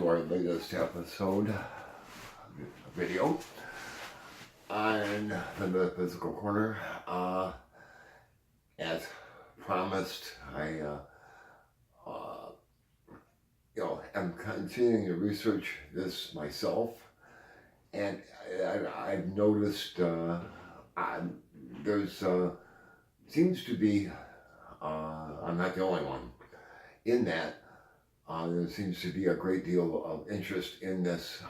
to our latest episode video on the Metaphysical Corner. As promised, I am continuing to research this myself, and I've noticed there's seems to be I'm not the only one in that. There seems to be a great deal of interest in this.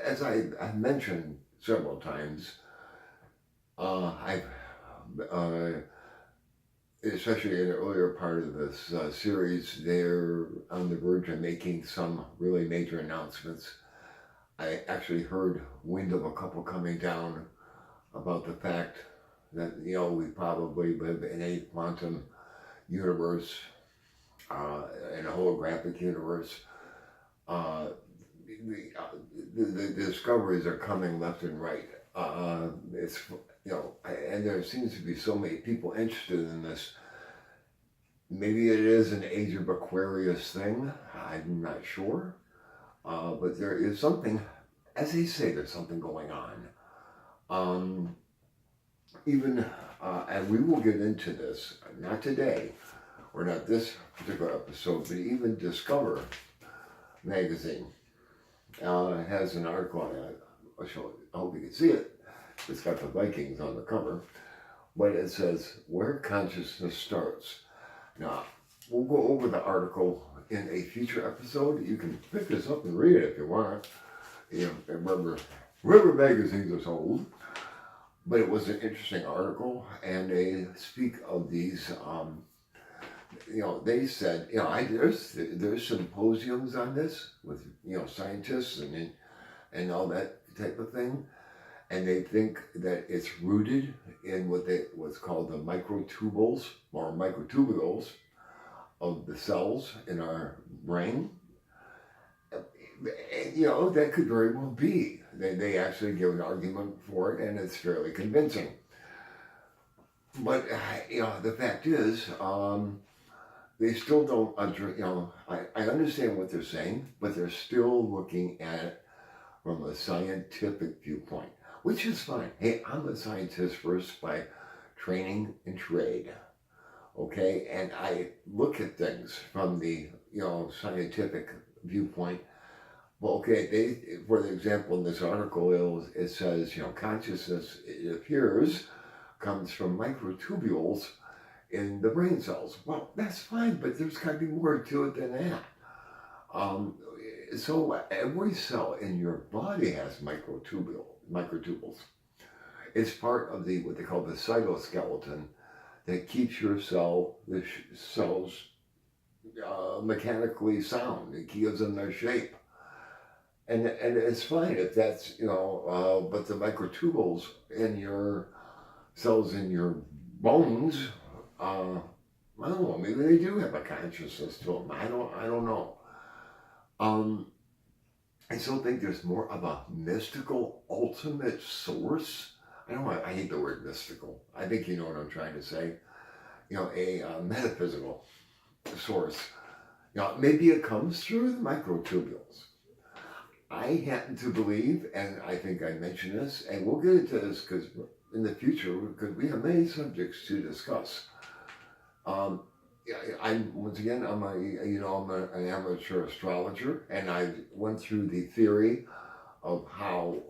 As I've mentioned several times, I've, especially in the earlier part of this series, they're on the verge of making some really major announcements. I actually heard wind of a couple coming down about the fact that, we probably live in a quantum universe, in a holographic universe. The discoveries are coming left and right. It's, and there seems to be so many people interested in this. Maybe it is an Age of Aquarius thing. I'm not sure. But there is something, as they say, there's something going on. And we will get into this, not today, or not this particular episode, but even Discover magazine has an article on it. I hope you can see it. It's got the Vikings on the cover, but it says, Where Consciousness Starts. Now, we'll go over the article in a future episode. You can pick this up and read it if you want. Remember magazines are sold. But it was an interesting article, and they speak of these, they said, there's symposiums on this with, scientists and all that type of thing. And they think that it's rooted in what's called the microtubules or microtubules of the cells in our brain. That could very well be. They actually give an argument for it, and it's fairly convincing. But, the fact is, they still don't, I understand what they're saying, but they're still looking at it from a scientific viewpoint, which is fine. Hey, I'm a scientist first by training and trade, okay? And I look at things from the, scientific viewpoint. Well, okay, for example, in this article, it says, consciousness, it appears, comes from microtubules in the brain cells. Well, that's fine, but there's got to be more to it than that. So every cell in your body has microtubules. It's part of what they call the cytoskeleton that keeps your cells mechanically sound. It gives them their shape. And it's fine if that's, but the microtubules in your cells in your bones, I don't know, maybe they do have a consciousness to them. I don't know. I still think there's more of a mystical ultimate source. I hate the word mystical. I think you know what I'm trying to say. A metaphysical source. Maybe it comes through the microtubules. I happen to believe, and I think I mentioned this, and we'll get into this because in the future, because we have many subjects to discuss. I'm an amateur astrologer, and I went through the theory of how,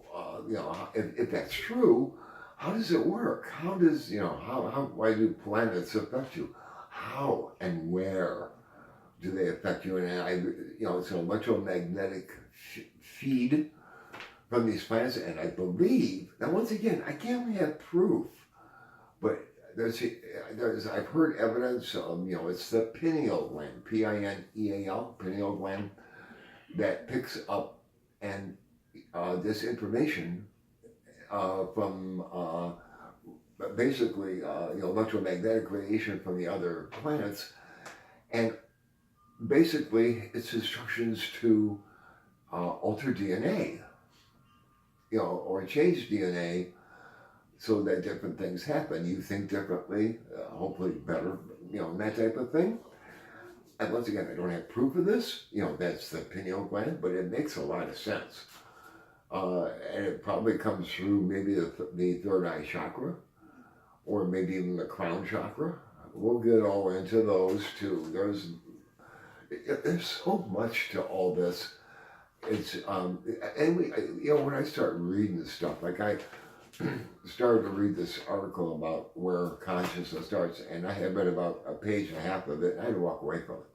if that's true, how does it work? How does, why do planets affect you? How and where do they affect you? And it's an electromagnetic feed from these planets, and I believe, now once again, I can't really have proof, but I've heard evidence of, it's the pineal gland, Pineal, pineal gland, that picks up and this information from basically, electromagnetic radiation from the other planets, and basically it's instructions to alter DNA, or change DNA so that different things happen. You think differently, hopefully better, that type of thing. And once again, I don't have proof of this. That's the pineal gland, but it makes a lot of sense. And it probably comes through maybe the third eye chakra, or maybe even the crown chakra. We'll get all into those too. There's so much to all this. It's and when I start reading this stuff, like I started to read this article about where consciousness starts, and I had read about a page and a half of it, and I had to walk away from it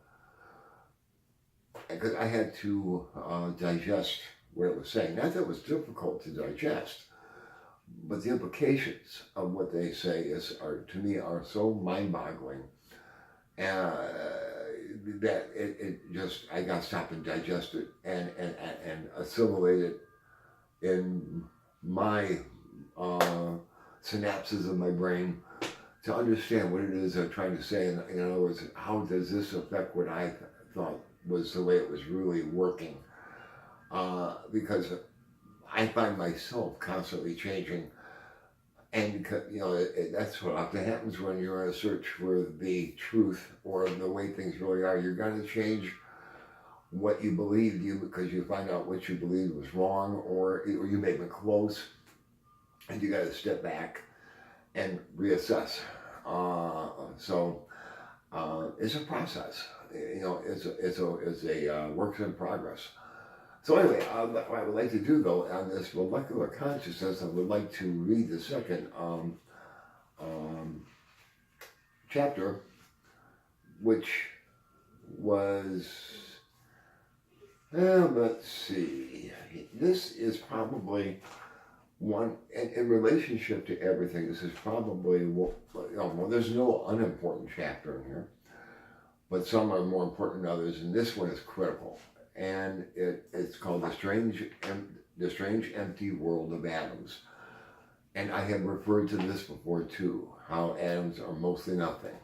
because I had to digest what it was saying. Not that it was difficult to digest, but the implications of what they say to me are so mind-boggling, that it just, I got to stop and digest it and assimilate it in my synapses of my brain to understand what it is they're trying to say. In other words, how does this affect what I thought was the way it was really working? Because I find myself constantly changing, and that's what often happens when you're in a search for the truth or the way things really are. You're going to change what you believe because you find out what you believed was wrong, or you may have been close, and you got to step back and reassess. So it's a process. It's a work in progress. So anyway, what I would like to do though on this molecular consciousness, I would like to read the second chapter, which was, let's see, this is probably one, in relationship to everything, this is probably, well, there's no unimportant chapter in here, but some are more important than others, and this one is critical. And it's called The Strange Empty World of Atoms. And I have referred to this before too, how atoms are mostly nothing.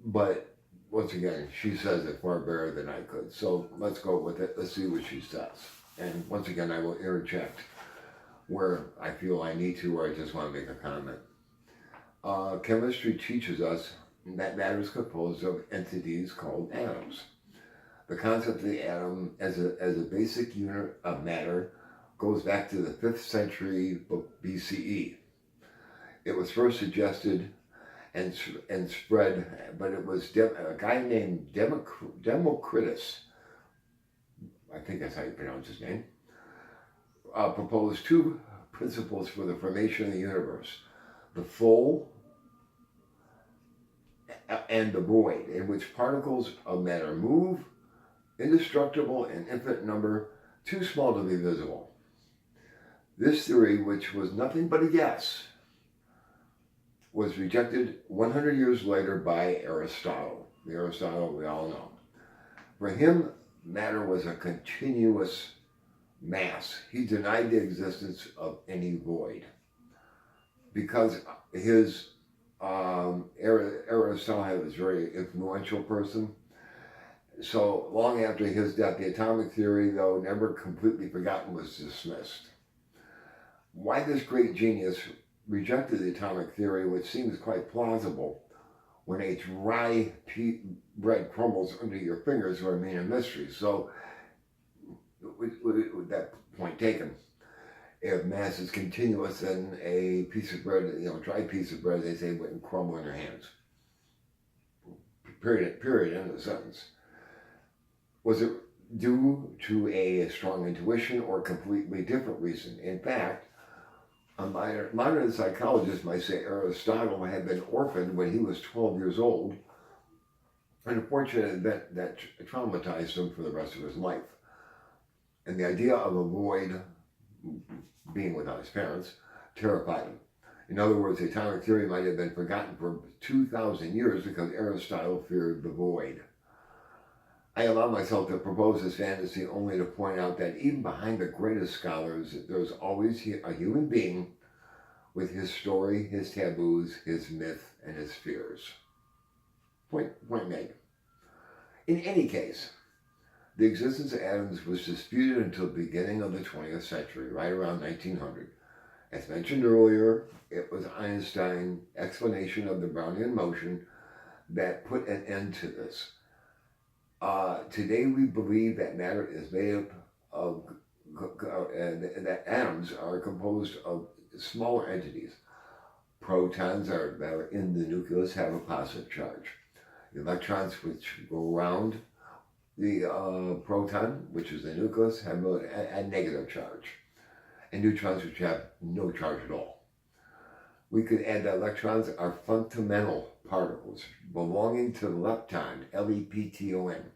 But once again, she says it far better than I could. So let's go with it. Let's see what she says. And once again, I will interject where I feel I need to, or I just want to make a comment. Chemistry teaches us that matter is composed of entities called atoms. The concept of the atom as a basic unit of matter goes back to the 5th century BCE. It was first suggested and spread, but it was a guy named Democritus, I think that's how you pronounce his name, proposed 2 principles for the formation of the universe: the full and the void, in which particles of matter move, indestructible in infinite number, too small to be visible. This theory, which was nothing but a guess, was rejected 100 years later by Aristotle. The Aristotle we all know. For him, matter was a continuous mass. He denied the existence of any void. Because Aristotle was a very influential person. So long after his death, the atomic theory, though never completely forgotten, was dismissed. Why this great genius rejected the atomic theory, which seems quite plausible when a dry bread crumbles under your fingers, would remain a mystery. So, with that point taken, if mass is continuous, then a piece of bread, dry piece of bread, they say, wouldn't crumble in your hands. Period, end of the sentence. Was it due to a strong intuition or a completely different reason? In fact, a modern psychologist might say Aristotle had been orphaned when he was 12 years old, an unfortunate event that traumatized him for the rest of his life. And the idea of a void, being without his parents, terrified him. In other words, the atomic theory might have been forgotten for 2,000 years because Aristotle feared the void. I allow myself to propose this fantasy only to point out that even behind the greatest scholars, there's always a human being with his story, his taboos, his myth, and his fears. Point made. In any case, the existence of atoms was disputed until the beginning of the 20th century, right around 1900. As mentioned earlier, it was Einstein's explanation of the Brownian motion that put an end to this. Today we believe that matter is made up of, and that atoms are composed of smaller entities. Protons that are in the nucleus have a positive charge. Electrons, which go around the proton, which is the nucleus, have a negative charge. And neutrons, which have no charge at all. We could add that electrons are fundamental particles belonging to the lepton, Lepton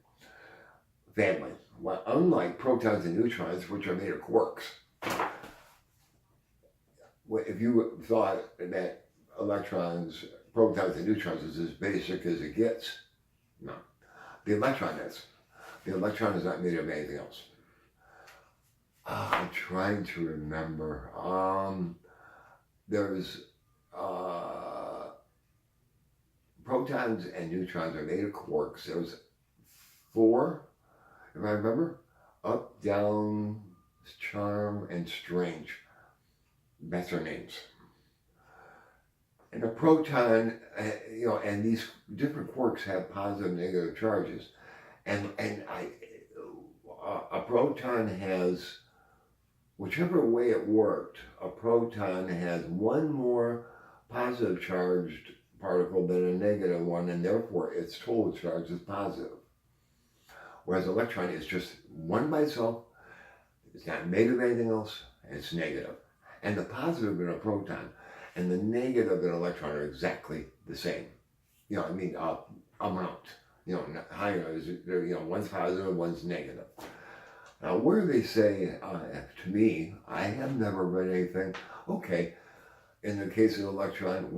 family. Well, unlike protons and neutrons, which are made of quarks. If you thought that electrons, protons, and neutrons is as basic as it gets, no. The electron is. The electron is not made of anything else. I'm trying to remember. There's protons and neutrons are made of quarks. There's 4, if I remember, up, down, charm, and strange. That's their names. And a proton, and these different quarks have positive and negative charges. And a proton has, whichever way it worked, a proton has one more positive charged particle than a negative one, and therefore its total charge is positive. Whereas an electron is just one by itself, it's not made of anything else, and it's negative. And the positive in a proton and the negative in an electron are exactly the same. Amount. Higher, one's positive, one's negative. Now, where they say, to me, I have never read anything, okay, in the case of an electron,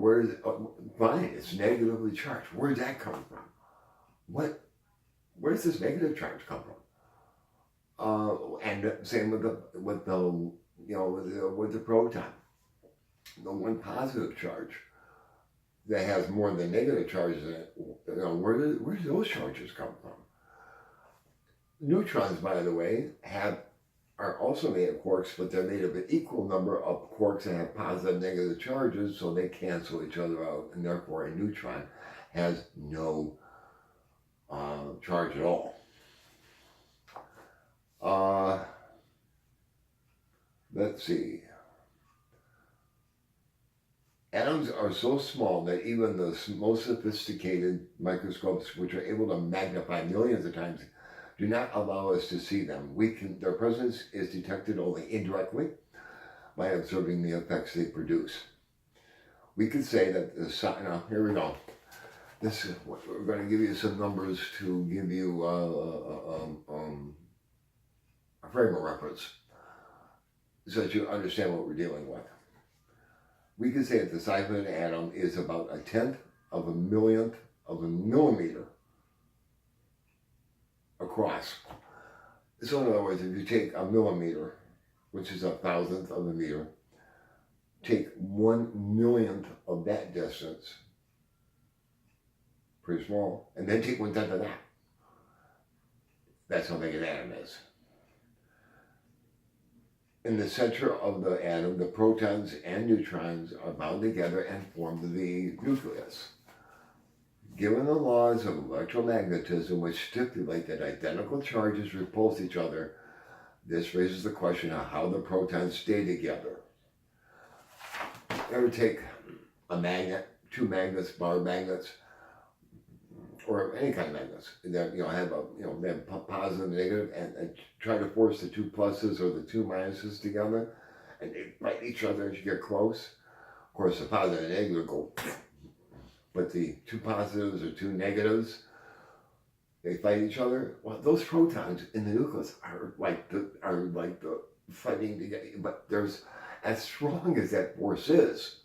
fine, it's negatively charged. Where does that come from? Where does this negative charge come from? And same with the proton. The one positive charge that has more than negative charges in it, where do those charges come from? Neutrons, by the way, are also made of quarks, but they're made of an equal number of quarks that have positive and negative charges, so they cancel each other out, and therefore a neutron has no charge at all. Let's see. Atoms are so small that even the most sophisticated microscopes, which are able to magnify millions of times, do not allow us to see them. Their presence is detected only indirectly by observing the effects they produce. We could say that now here we go. We're going to give you some numbers to give you a frame of reference so that you understand what we're dealing with. We could say that the size of an atom is about 1/10 of a millionth of a millimeter across. So in other words, if you take a millimeter, which is 1,000th of a meter, take 1/1,000,000th of that distance, pretty small, and then take 1/10 of that. That's how big an atom is. In the center of the atom, the protons and neutrons are bound together and form the nucleus. Given the laws of electromagnetism, which stipulate that identical charges repulse each other, this raises the question of how the protons stay together. Ever take a magnet, 2 magnets, bar magnets, or any kind of magnets that they have positive and negative, and try to force the 2 pluses or the 2 minuses together, and they fight each other as you get close. Of course, the positive and negative go, but the 2 positives or 2 negatives, they fight each other. Well, those protons in the nucleus are like the fighting together. But there's, as strong as that force is,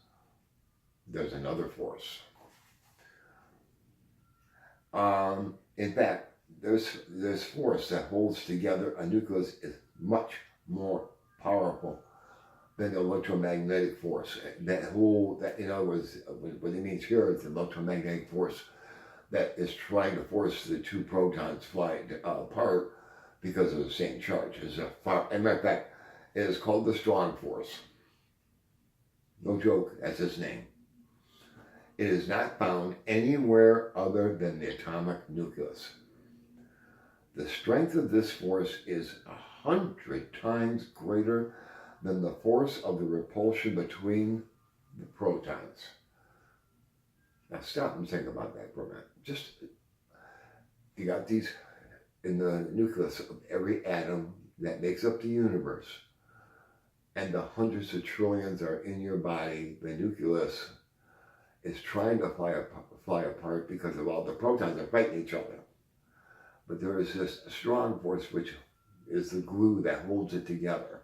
there's another force. In fact, this force that holds together a nucleus is much more powerful than the electromagnetic force. In other words, what it means here is the electromagnetic force that is trying to force the 2 protons fly apart because of the same charge. As a matter of fact, it is called the strong force. No joke, that's its name. It is not found anywhere other than the atomic nucleus. The strength of this force is 100 times greater than the force of the repulsion between the protons. Now stop and think about that for a minute. Just, you got these in the nucleus of every atom that makes up the universe, and the hundreds of trillions are in your body. The nucleus is trying to fly apart because of all the protons are fighting each other. But there is this strong force which is the glue that holds it together.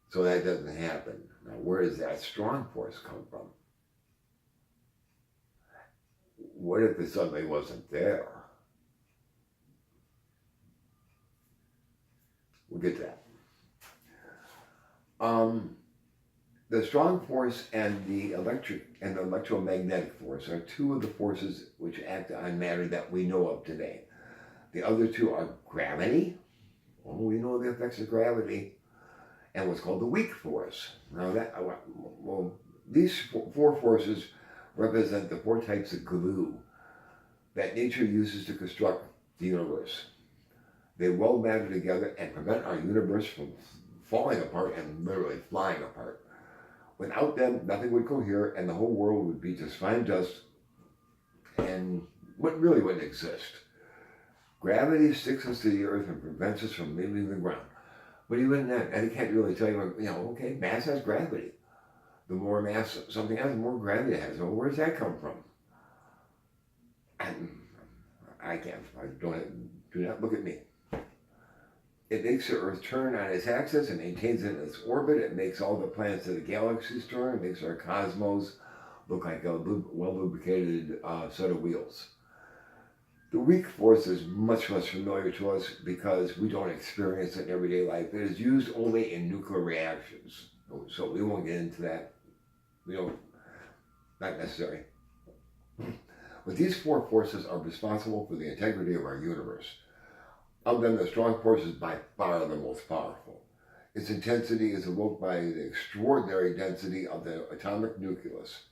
So that doesn't happen. Now, where does that strong force come from? What if it suddenly wasn't there? We'll get to that. The strong force and the electromagnetic force are two of the forces which act on matter that we know of today. The other two are gravity. Well, we know the effects of gravity, and what's called the weak force. Now these four forces represent the four types of glue that nature uses to construct the universe. They weld matter together and prevent our universe from falling apart and literally flying apart. Without them, nothing would cohere, and the whole world would be just fine dust, and what really wouldn't exist. Gravity sticks us to the earth and prevents us from leaving the ground. But even then, and I can't really tell you, okay, mass has gravity. The more mass something has, the more gravity it has. Well, where does that come from? I can't. Do not look at me. It makes the Earth turn on its axis and maintains it in its orbit. It makes all the planets of the galaxies turn. It makes our cosmos look like a well-lubricated set of wheels. The weak force is much less familiar to us because we don't experience it in everyday life. It is used only in nuclear reactions. So we won't get into that. Not necessary. But these four forces are responsible for the integrity of our universe. Of them, the strong force is by far the most powerful. Its intensity is evoked by the extraordinary density of the atomic nucleus.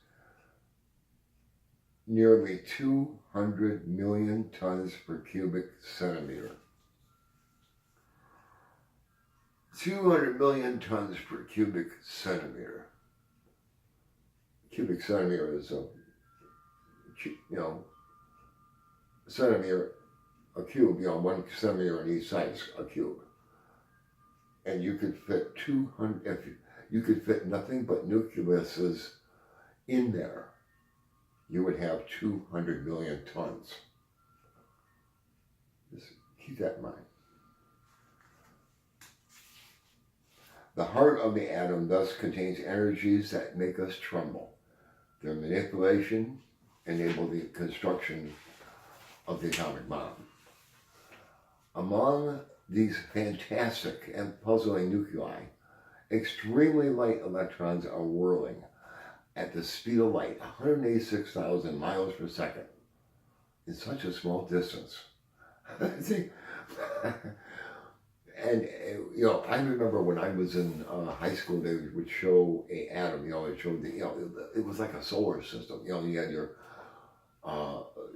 Nearly 200 million tons per cubic centimeter. 200 million tons per cubic centimeter. Cubic centimeter is centimeter, a cube, 1 centimeter on each side is a cube. And you could fit 200, if you could fit nothing but nucleuses in there, you would have 200 million tons. Just keep that in mind. The heart of the atom thus contains energies that make us tremble. Their manipulation enabled the construction of the atomic bomb. Among these fantastic and puzzling nuclei, extremely light electrons are whirling at the speed of light, 186,000 miles per second, in such a small distance. See, and I remember when I was in high school, they would show an atom. It showed it was like a solar system. You had your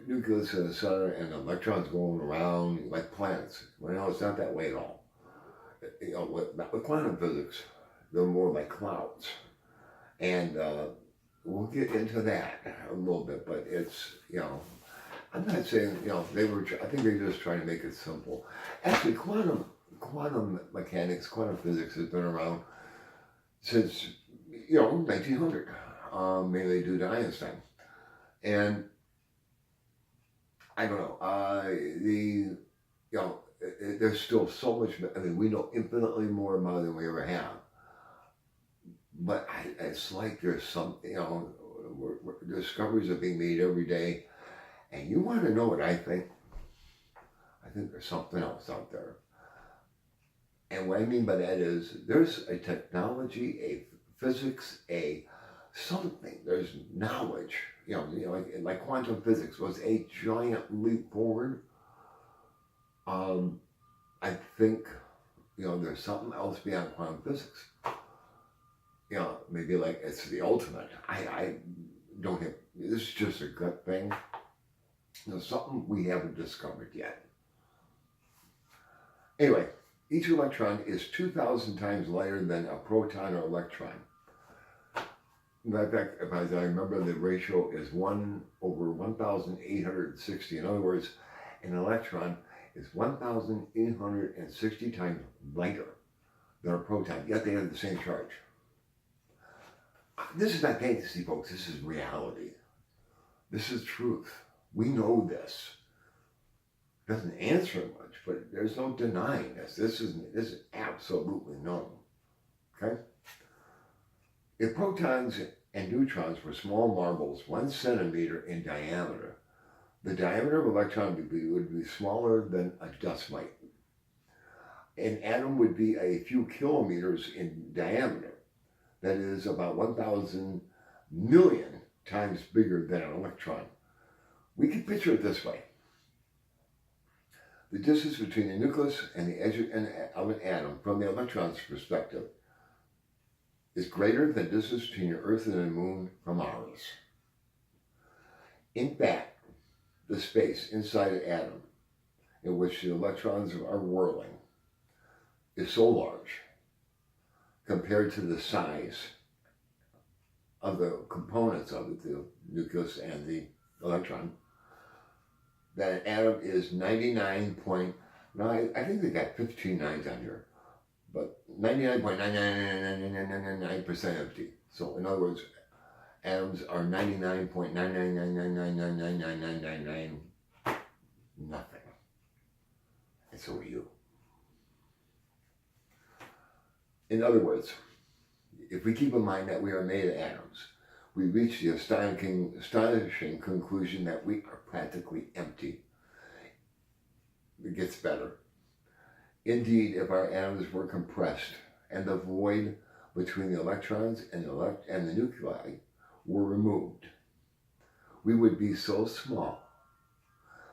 nucleus in the center and electrons going around like planets. Well, it's not that way at all. With quantum physics, they're more like clouds, and we'll get into that a little bit. But it's I'm not saying they were. I think they're just trying to make it simple. Actually, quantum mechanics, quantum physics has been around since 1900, mainly due to Einstein, and I don't know. There's still so much. I mean, we know infinitely more about it than we ever have. But it's like there's something. Discoveries are being made every day, and you want to know what I think? I think there's something else out there. And what I mean by that is there's a technology, a physics, a something. There's knowledge. Like quantum physics was a giant leap forward. I think there's something else beyond quantum physics. Maybe like it's the ultimate. I don't have This is just a gut thing. There's something we haven't discovered yet. Anyway, each electron is 2,000 times lighter than a proton or electron. In fact, as I remember, the ratio is 1 over 1,860. In other words, an electron is 1,860 times lighter than a proton, yet they have the same charge. This is not fantasy, folks. This is reality. This is truth. We know this. It doesn't answer much, but there's no denying this. This is absolutely known. Okay? If protons and neutrons were small marbles 1 centimeter in diameter, the diameter of an electron would be smaller than a dust mite. An atom would be a few kilometers in diameter. That is about 1,000 million times bigger than an electron. We can picture it this way. The distance between the nucleus and the edge of an atom from the electron's perspective is greater than the distance between the Earth and the Moon from ours. In fact, the space inside an atom in which the electrons are whirling is so large compared to the size of the components of it, the nucleus and the electron, that an atom is 99 point, now I think they got 15 nines on here, but 99.99999% empty. So in other words, atoms are 99.99999999999 nothing. And so are you. In other words, if we keep in mind that we are made of atoms, we reach the astonishing conclusion that we are practically empty. It gets better. Indeed, if our atoms were compressed and the void between the electrons and the nuclei were removed, we would be so small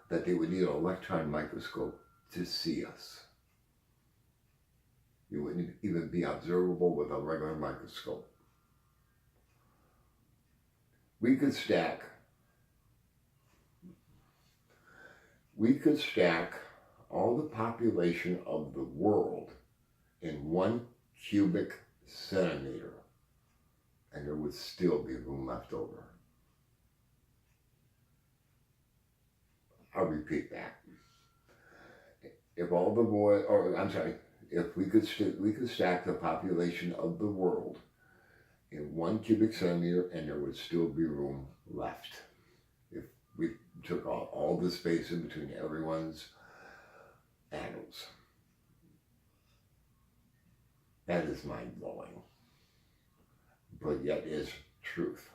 that they would need an electron microscope to see us. You wouldn't even be observable with a regular microscope. We could stack all the population of the world in 1 cubic centimeter, and there would still be room left over. I'll repeat that. If we could stack the population of the world in 1 cubic centimeter, and there would still be room left. If we took all the space in between everyone's atoms. That is mind-blowing, but yet is truth.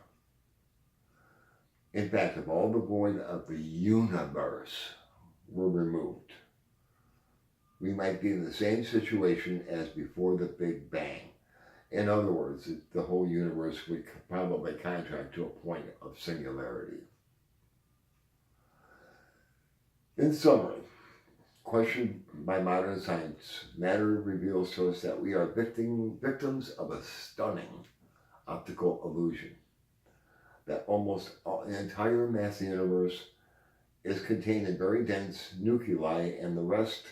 In fact, if all the void of the universe were removed, we might be in the same situation as before the Big Bang. In other words, the whole universe would probably contract to a point of singularity. In summary, questioned by modern science, matter reveals to us that we are victims of a stunning optical illusion. That almost the entire mass of the universe is contained in very dense nuclei, and the rest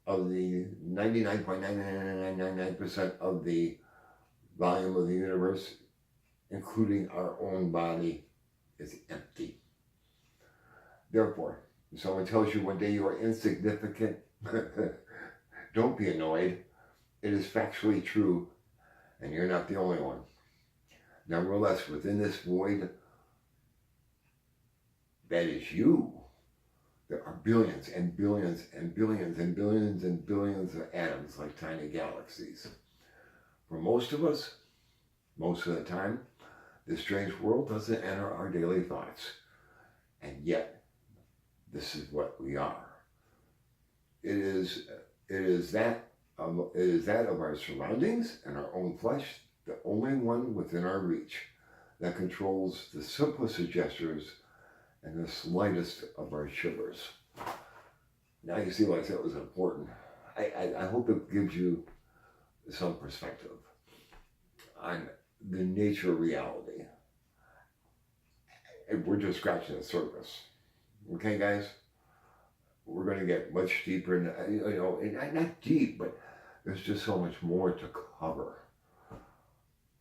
of the 99.99999% of the volume of the universe, including our own body, is empty. Therefore, if someone tells you one day you are insignificant, don't be annoyed. It is factually true, and you're not the only one. Nevertheless, within this void that is you, there are billions and billions and billions and billions and billions of atoms like tiny galaxies. For most of us, most of the time, this strange world doesn't enter our daily thoughts. And yet, this is what we are. It is that of our surroundings and our own flesh, the only one within our reach that controls the simplest of gestures and the slightest of our shivers. Now you see why I said it was important. I hope it gives you some perspective on the nature of reality. we're just scratching the surface. Okay, guys? We're going to get much deeper, and not deep, but there's just so much more to cover.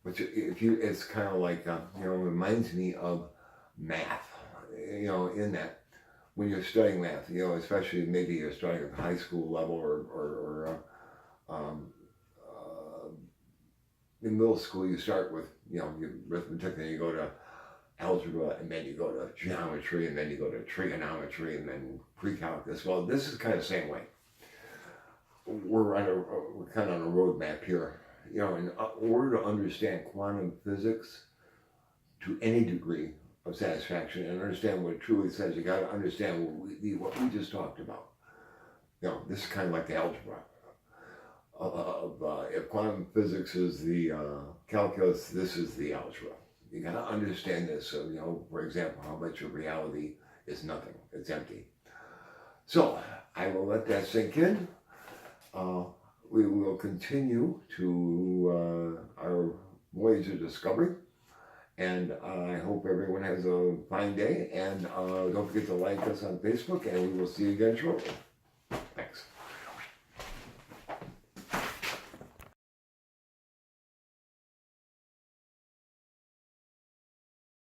But it's kind of like, it reminds me of math, in that when you're studying math, especially maybe you're starting at the high school level or um, uh, in middle school, you start with, your arithmetic, then you go to algebra, and then you go to geometry, and then you go to trigonometry, and then pre-calculus. Well, this is kind of the same way. We're kind of on a roadmap here. In order to understand quantum physics to any degree of satisfaction and understand what it truly says, you got to understand what we just talked about. This is kind of like the algebra. If quantum physics is the calculus, this is the algebra. You got to understand this. So, for example, how much of reality is nothing. It's empty. So, I will let that sink in. We will continue to our voyage of discovery. And I hope everyone has a fine day. And don't forget to like us on Facebook. And we will see you again shortly.